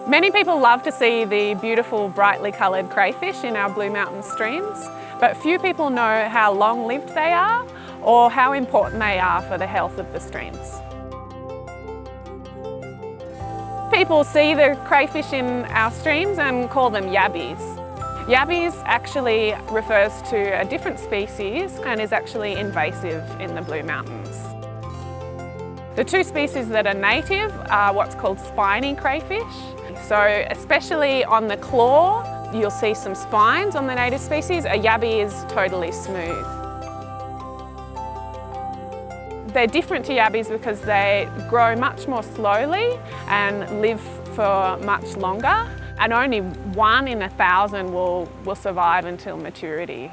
Many people love to see the beautiful brightly coloured crayfish in our Blue Mountain streams, but few people know how long-lived they are or how important they are for the health of the streams. People see the crayfish in our streams and call them yabbies. Yabbies actually refers to a different species and is actually invasive in the Blue Mountains. The two species that are native are what's called spiny crayfish. So especially on the claw, you'll see some spines on the native species. A yabby is totally smooth. They're different to yabbies because they grow much more slowly and live for much longer, and only 1 in 1,000 will survive until maturity.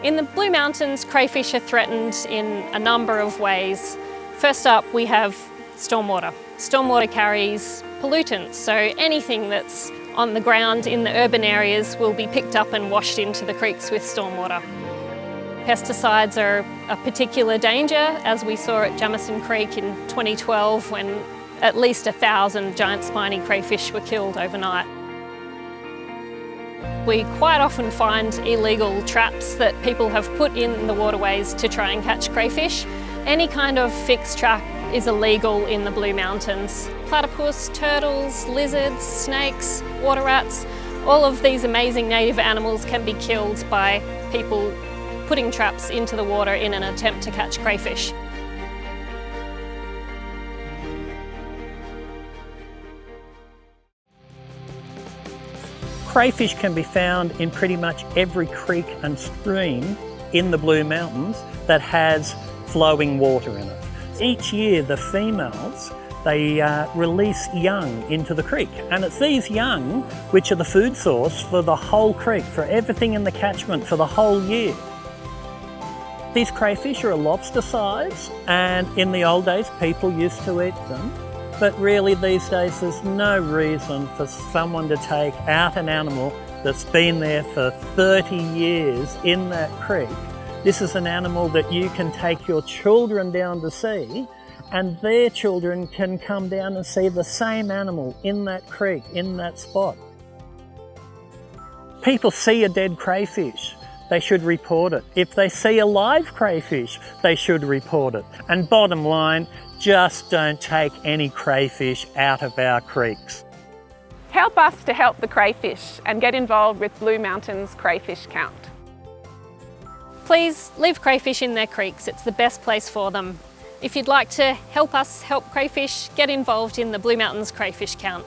In the Blue Mountains, crayfish are threatened in a number of ways. First up, we have stormwater. Stormwater carries pollutants, so anything that's on the ground in the urban areas will be picked up and washed into the creeks with stormwater. Pesticides are a particular danger, as we saw at Jamison Creek in 2012 when at least 1,000 giant spiny crayfish were killed overnight. We quite often find illegal traps that people have put in the waterways to try and catch crayfish. Any kind of fixed trap is illegal in the Blue Mountains. Platypus, turtles, lizards, snakes, water rats, all of these amazing native animals can be killed by people putting traps into the water in an attempt to catch crayfish. Crayfish can be found in pretty much every creek and stream in the Blue Mountains that has flowing water in it. Each year the females, they release young into the creek, and it's these young which are the food source for the whole creek, for everything in the catchment for the whole year. These crayfish are a lobster size, and in the old days people used to eat them. But really these days there's no reason for someone to take out an animal that's been there for 30 years in that creek. This is an animal that you can take your children down to see, and their children can come down and see the same animal in that creek, in that spot. People see a dead crayfish, they should report it. If they see a live crayfish, they should report it. And bottom line, just don't take any crayfish out of our creeks. Help us to help the crayfish and get involved with Blue Mountains Crayfish Count. Please leave crayfish in their creeks, it's the best place for them. If you'd like to help us help crayfish, get involved in the Blue Mountains Crayfish Count.